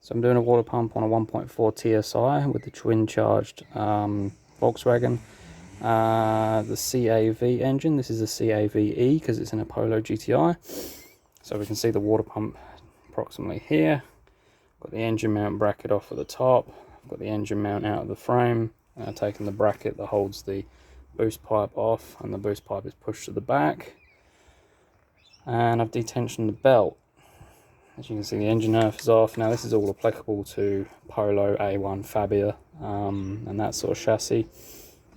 So I'm doing a water pump on a 1.4 TSI with the twin charged Volkswagen. The CAV engine. This is a CAVE because it's in a Polo GTI. So we can see the water pump approximately here. Got the engine mount bracket off at the top. I've got the engine mount out of the frame. I've taken the bracket that holds the boost pipe off, and the boost pipe is pushed to the back. And I've detensioned the belt. As you can see, the engine earth is off. Now this is all applicable to Polo A1 Fabia and that sort of chassis.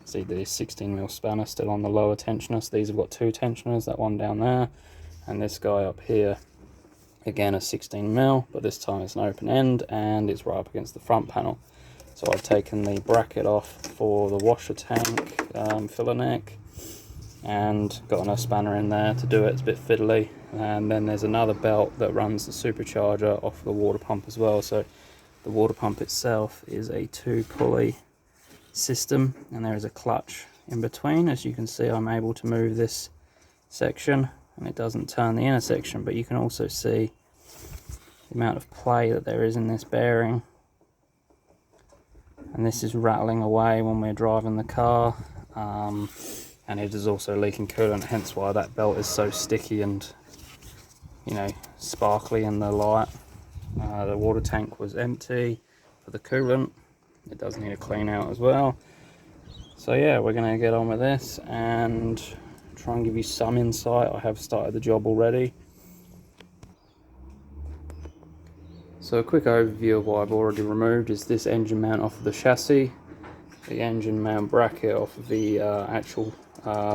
See the 16mm spanner still on the lower tensioner. So these have got two tensioners, that one down there, and this guy up here, again a 16mm, but this time it's an open end and it's right up against the front panel. So I've taken the bracket off for the washer tank filler neck and got a spanner in there to do it. It's a bit fiddly. And then there's another belt that runs the supercharger off the water pump as well. So the water pump itself is a 2-pulley system, and there is a clutch in between. As you can see, I'm able to move this section and it doesn't turn the inner section, but you can also see the amount of play that there is in this bearing. And this is rattling away when we're driving the car, and it is also leaking coolant, hence why that belt is so sticky and, you know, sparkly in the light. The water tank was empty for the coolant. It does need a clean out as well. So yeah, we're going to get on with this and try and give you some insight. I have started the job already. So a quick overview of what I've already removed is this engine mount off of the chassis, the engine mount bracket off of the actual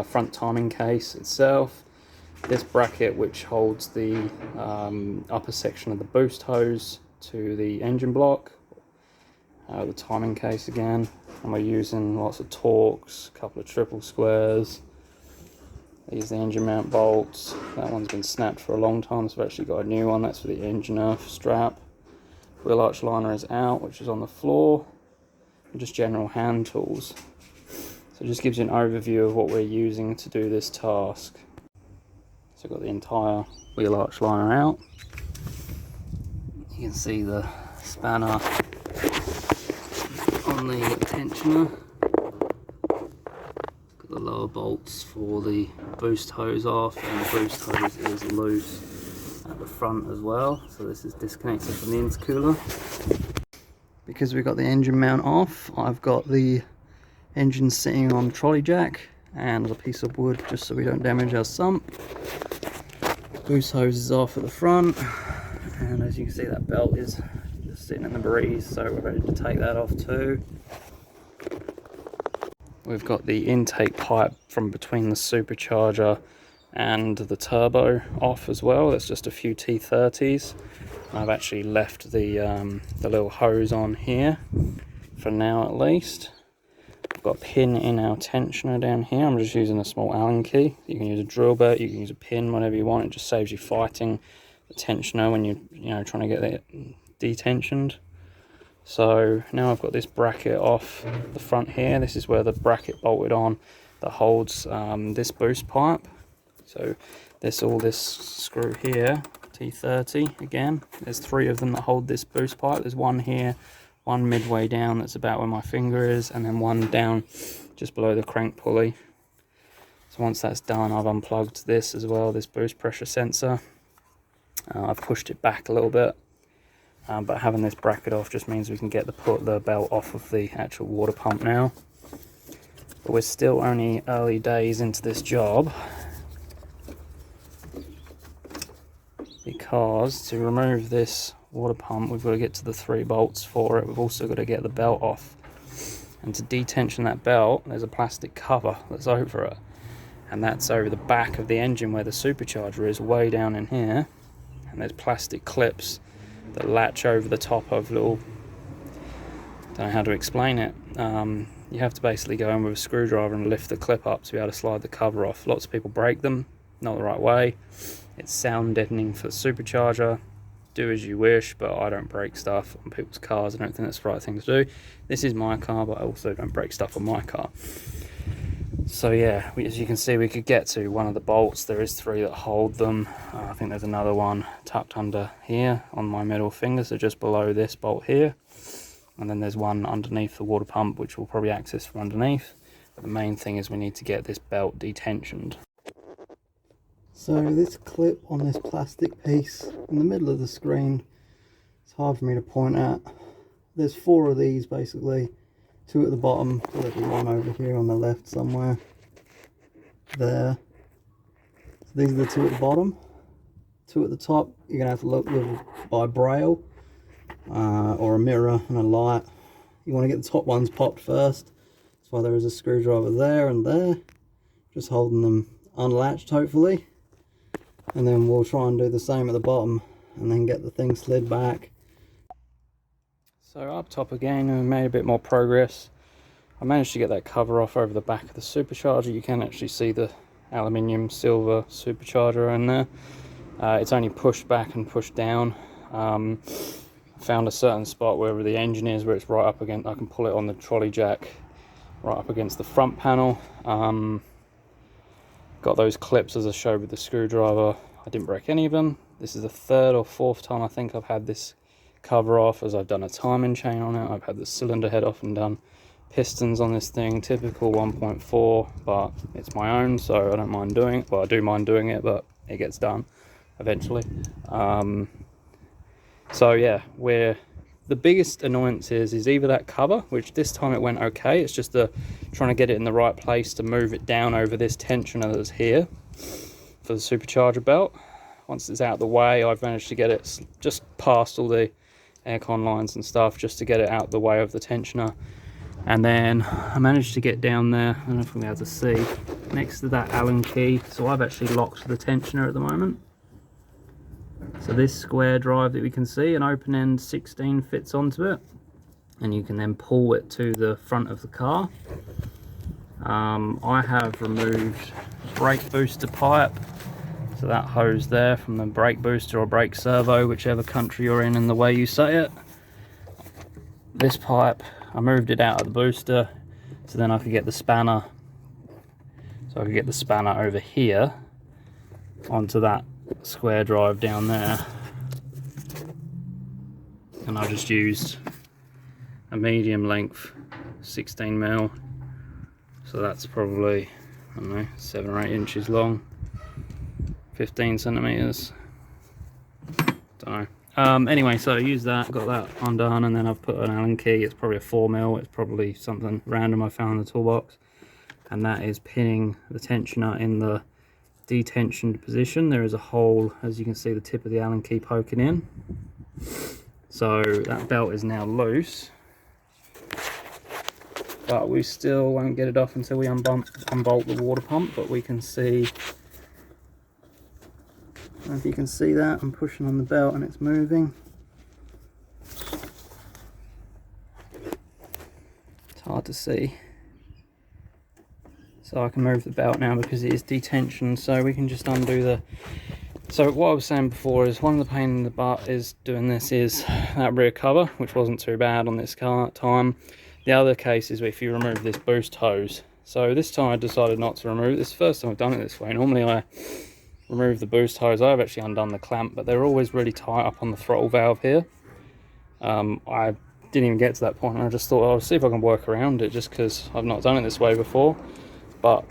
front timing case itself, this bracket which holds the upper section of the boost hose to the engine block, the timing case again, and we're using lots of Torx, a couple of triple squares. These are the engine mount bolts. That one's been snapped for a long time, so I've actually got a new one. That's for the engine earth strap. Wheel arch liner is out, which is on the floor, and just general hand tools. So it just gives you an overview of what we're using to do this task. So I've got the entire wheel arch liner out. You can see the spanner on the tensioner. Got the lower bolts for the boost hose off, and the boost hose is loose at the front as well, so this is disconnected from the intercooler. Because we've got the engine mount off, I've got the engine sitting on trolley jack and a piece of wood just so we don't damage our sump. Boost hose is off at the front, and as you can see, that belt is just sitting in the breeze, so we're ready to take that off too. We've got the intake pipe from between the supercharger and the turbo off as well. That's just a few T30s. I've actually left the little hose on here for now at least. I've got a pin in our tensioner down here. I'm just using a small Allen key. You can use a drill bit, you can use a pin, whatever you want. It just saves you fighting the tensioner when you're trying to get it detensioned. So now I've got this bracket off the front here. This is where the bracket bolted on that holds this boost pipe. So this screw here, T30 again, there's 3 of them that hold this boost pipe. There's one here, one midway down that's about where my finger is, and then one down just below the crank pulley. So once that's done, I've unplugged this as well, this boost pressure sensor. I've pushed it back a little bit, but having this bracket off just means we can get the belt off of the actual water pump now. But we're still only early days into this job, because to remove this water pump we've got to get to the 3 bolts for it. We've also got to get the belt off, and to detension that belt there's a plastic cover that's over it, and that's over the back of the engine where the supercharger is, way down in here, and there's plastic clips that latch over the top of little, don't know how to explain it. You have to basically go in with a screwdriver and lift the clip up to be able to slide the cover off. Lots of people break them, not the right way. It's sound deadening for the supercharger. Do as you wish, but I don't break stuff on people's cars. I don't think that's the right thing to do. This is my car, but I also don't break stuff on my car. So yeah, as you can see, we could get to one of the bolts. There is 3 that hold them. I think there's another one tucked under here on my middle finger, so just below this bolt here. And then there's one underneath the water pump, which we'll probably access from underneath. But the main thing is we need to get this belt detensioned. So this clip on this plastic piece in the middle of the screen, it's hard for me to point at. There's 4 of these basically, 2 at the bottom, so there'll be one over here on the left somewhere. There. So these are the 2 at the bottom. 2 at the top, you're going to have to look with by braille or a mirror and a light. You want to get the top ones popped first. That's why there is a screwdriver there and there. Just holding them unlatched hopefully. And then we'll try and do the same at the bottom and then get the thing slid back. So up top again, I made a bit more progress. I managed to get that cover off over the back of the supercharger. You can actually see the aluminium silver supercharger in there. It's only pushed back and pushed down. I found a certain spot where the engine is, where it's right up against, I can pull it on the trolley jack right up against the front panel. Got those clips as I showed with the screwdriver. I didn't break any of them. This is the 3rd or 4th time I think I've had this cover off, as I've done a timing chain on it. I've had the cylinder head off and done pistons on this thing. Typical 1.4, but it's my own, so I don't mind doing it. Well, I do mind doing it, but it gets done eventually. So yeah, where the biggest annoyance is either that cover, which this time it went okay. It's just trying to get it in the right place to move it down over this tensioner that's here for the supercharger belt. Once it's out of the way, I've managed to get it just past all the aircon lines and stuff, just to get it out the way of the tensioner. And then I managed to get down there, I don't know if I'm able to see, next to that Allen key. So I've actually locked the tensioner at the moment. So this square drive that we can see, an open end 16 fits onto it, and you can then pull it to the front of the car. I have removed brake booster pipe, so that hose there from the brake booster or brake servo, whichever country you're in and the way you say it. This pipe, I moved it out of the booster so then I could get the spanner, over here onto that square drive down there. And I just used a medium length 16mm, so that's probably, I don't know, 7 or 8 inches long, 15 centimeters, don't know. Anyway, so I used that, got that undone, and then I've put an Allen key. It's probably a 4mm, it's probably something random I found in the toolbox, and that is pinning the tensioner in the detensioned position. There is a hole, as you can see, the tip of the Allen key poking in. So that belt is now loose, but we still won't get it off until we unbolt the water pump. But we can see, I don't know if you can see that, I'm pushing on the belt and it's moving. It's hard to see. So I can move the belt now because it is detensioned, so we can just undo the... So what I was saying before is one of the pain in the butt is doing this is that rear cover, which wasn't too bad on this car time. The other case is if you remove this boost hose. So this time I decided not to remove it. This is the first time I've done it this way. Normally I remove the boost hose. I've actually undone the clamp, but they're always really tight up on the throttle valve here. I didn't even get to that point, and I just thought I'll see if I can work around it, just because I've not done it this way before. But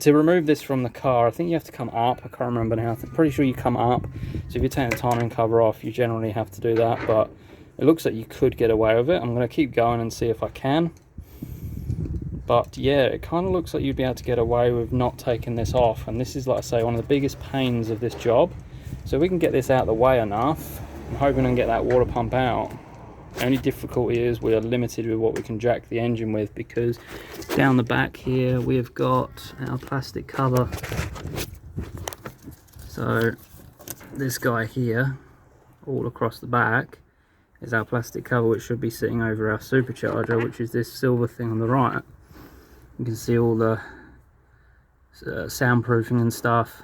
to remove this from the car, I think you have to come up. I can't remember now. I'm pretty sure you come up. So if you're taking the timing cover off, you generally have to do that. But it looks like you could get away with it. I'm going to keep going and see if I can. But yeah, it kind of looks like you'd be able to get away with not taking this off. And this is, like I say, one of the biggest pains of this job. So if we can get this out of the way enough, I'm hoping I can get that water pump out. The only difficulty is we are limited with what we can jack the engine with, because down the back here we've got our plastic cover. So this guy here, all across the back, is our plastic cover, which should be sitting over our supercharger, which is this silver thing on the right. You can see all the soundproofing and stuff,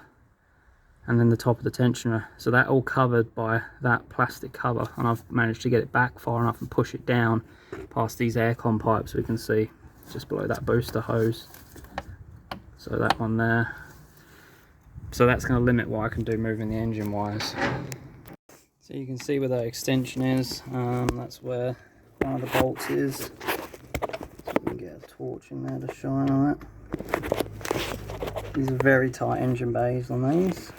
and then the top of the tensioner. So that all covered by that plastic cover, and I've managed to get it back far enough and push it down past these aircon pipes we can see just below that booster hose. So that one there. So that's going to limit what I can do moving the engine wires. So you can see where that extension is. That's where one of the bolts is. So we can get a torch in there to shine on it. These are very tight engine bays on these.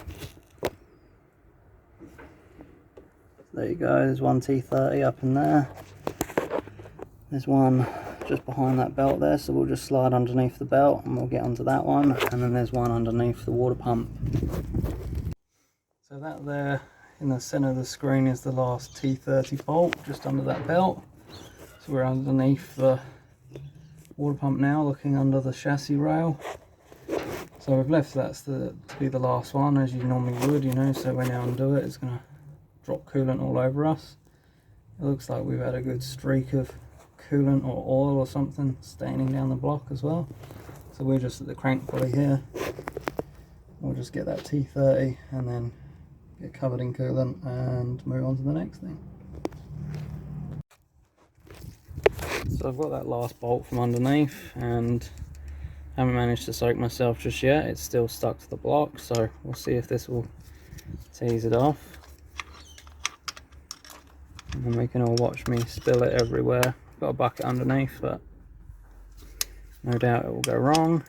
There you go, there's one T30 up in there. There's one just behind that belt there, so we'll just slide underneath the belt and we'll get onto that one. And then there's one underneath the water pump. So that there in the center of the screen is the last T30 bolt, just under that belt. So we're underneath the water pump now, looking under the chassis rail. So we've left that to be the last one, as you normally would, you know, so when you undo it, it's going to drop coolant all over us. It looks like we've had a good streak of coolant or oil or something staining down the block as well. So we're just at the crank pulley here. We'll just get that T30 and then get covered in coolant and move on to the next thing. So I've got that last bolt from underneath and haven't managed to soak myself just yet. It's still stuck to the block, so we'll see if this will tease it off. And we can all watch me spill it everywhere. Got a bucket underneath, but no doubt it will go wrong.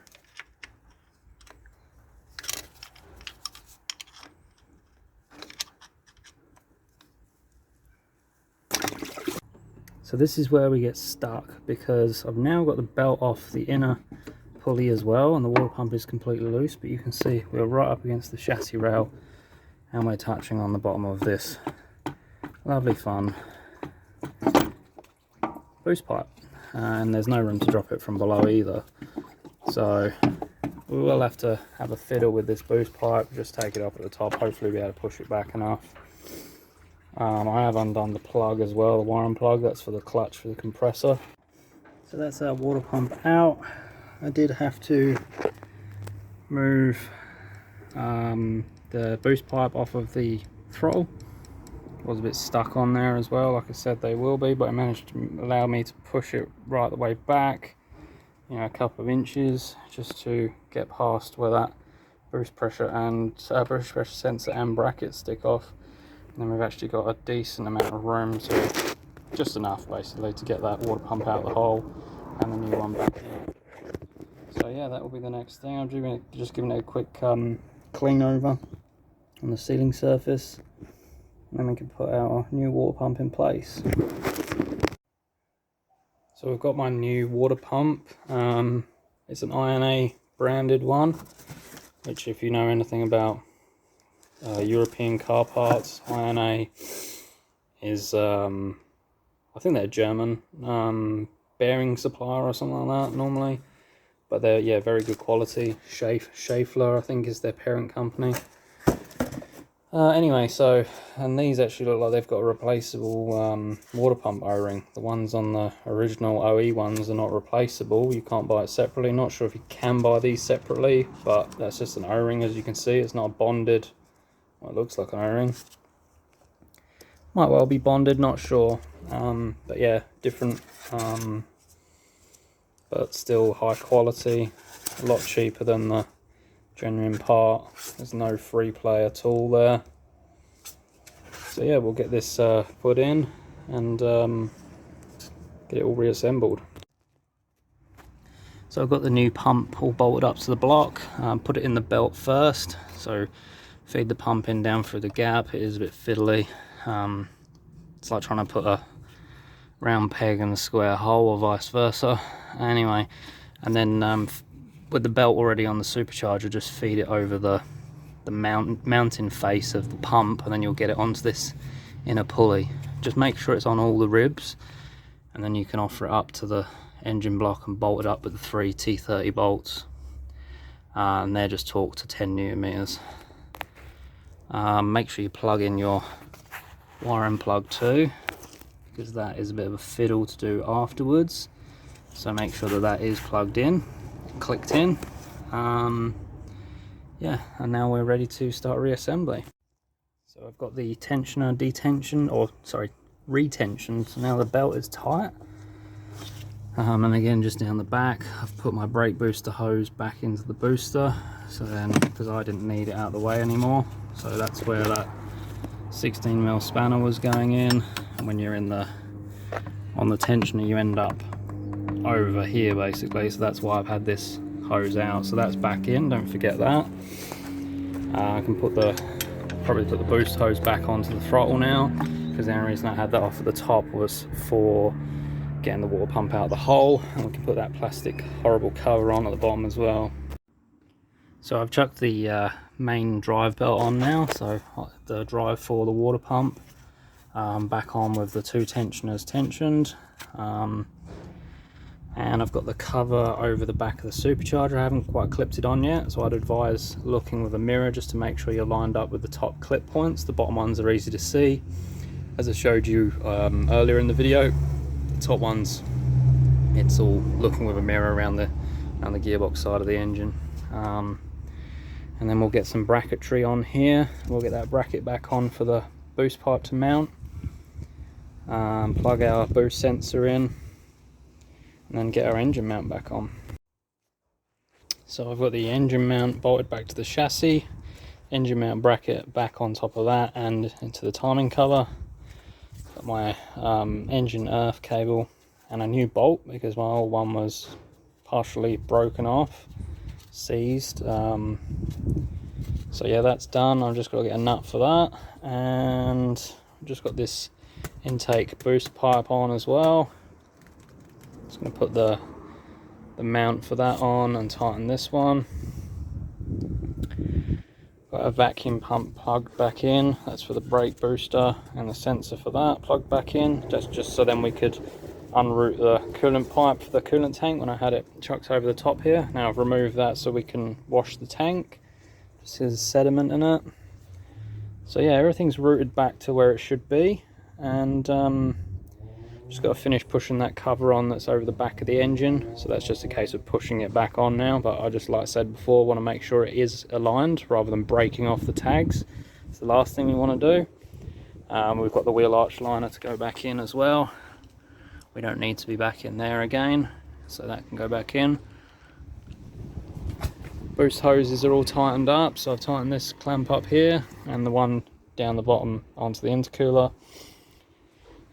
So this is where we get stuck, because I've now got the belt off the inner pulley as well, and the water pump is completely loose, but you can see we're right up against the chassis rail and we're touching on the bottom of this lovely fun boost pipe, and there's no room to drop it from below either, so we will have to have a fiddle with this boost pipe, just take it off at the top, hopefully be able to push it back enough. I have undone the plug as well, the wiring plug, that's for the clutch for the compressor. So that's our water pump out. I did have to move the boost pipe off of the throttle. It was a bit stuck on there as well, like I said they will be, but I managed to allow me to push it right the way back, you know, a couple of inches, just to get past where that boost pressure sensor and bracket stick off. And then we've actually got a decent amount of room, so just enough basically to get that water pump out of the hole and the new one back in. So yeah, that will be the next thing. I'm just giving it a quick clean over on the sealing surface, and then we can put our new water pump in place. So we've got my new water pump. It's an INA branded one, which if you know anything about European car parts, INA is I think they're German bearing supplier or something like that normally, but they're, yeah, very good quality. Schaeffler I think is their parent company. Anyway, so, and these actually look like they've got a replaceable water pump O-ring. The ones on the original OE ones are not replaceable, you can't buy it separately. Not sure if you can buy these separately, but that's just an O-ring, as you can see. It's not bonded. Well, it looks like an O-ring. Might well be bonded, not sure. But yeah, different, but still high quality, a lot cheaper than the genuine part. There's no free play at all there. So yeah, we'll get this put in and get it all reassembled. So I've got the new pump all bolted up to the block. Put it in the belt first, so feed the pump in down through the gap. It is a bit fiddly. It's like trying to put a round peg in a square hole or vice versa. Anyway, and then with the belt already on the supercharger, just feed it over the mounting face of the pump, and then you'll get it onto this inner pulley. Just make sure it's on all the ribs, and then you can offer it up to the engine block and bolt it up with the 3 T30 bolts, and they're just torqued to 10 Newton meters. Make sure you plug in your wiring plug too, because that is a bit of a fiddle to do afterwards, so make sure that that is plugged in, clicked in. Yeah, and now we're ready to start reassembly. So I've got the tensioner retention, so now the belt is tight. And again, just down the back, I've put my brake booster hose back into the booster, so then, because I didn't need it out of the way anymore, so that's where that 16mm spanner was going in. And when you're on the tensioner, you end up over here basically, so that's why I've had this hose out. So that's back in, don't forget that. I can probably put the boost hose back onto the throttle now, because the only reason I had that off at the top was for getting the water pump out of the hole, and we can put that plastic horrible cover on at the bottom as well. So I've chucked the main drive belt on now, so the drive for the water pump back on with the 2 tensioners tensioned, and I've got the cover over the back of the supercharger. I haven't quite clipped it on yet, so I'd advise looking with a mirror just to make sure you're lined up with the top clip points. The bottom ones are easy to see, as I showed you earlier in the video. The top ones, it's all looking with a mirror around the gearbox side of the engine. And then we'll get some bracketry on here. We'll get that bracket back on for the boost pipe to mount. Plug our boost sensor in, and then get our engine mount back on. So I've got the engine mount bolted back to the chassis, engine mount bracket back on top of that and into the timing cover. Got my engine earth cable and a new bolt, because my old one was partially broken off, seized. So yeah, that's done. I've just got to get a nut for that, and I've just got this intake boost pipe on as well. Just going to put the mount for that on and tighten this one. Got a vacuum pump plugged back in, that's for the brake booster, and the sensor for that plugged back in. That's just so then we could unroute the coolant pipe for the coolant tank when I had it chucked over the top here. Now I've removed that so we can wash the tank. Just there's sediment in it. So yeah, everything's routed back to where it should be, and just got to finish pushing that cover on that's over the back of the engine. So that's just a case of pushing it back on now, but I just, like I said before, want to make sure it is aligned rather than breaking off the tags. It's the last thing we want to do. We've got the wheel arch liner to go back in as well. We don't need to be back in there again, so that can go back in. Boost hoses are all tightened up, so I've tightened this clamp up here and the one down the bottom onto the intercooler.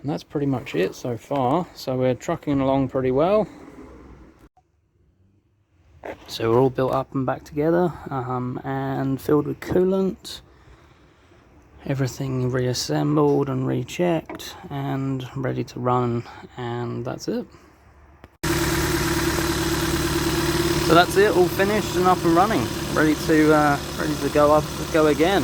And that's pretty much it so far. So we're trucking along pretty well. So we're all built up and back together, and filled with coolant. Everything reassembled and rechecked and ready to run, and that's it. So that's it, all finished and up and running, ready to go again.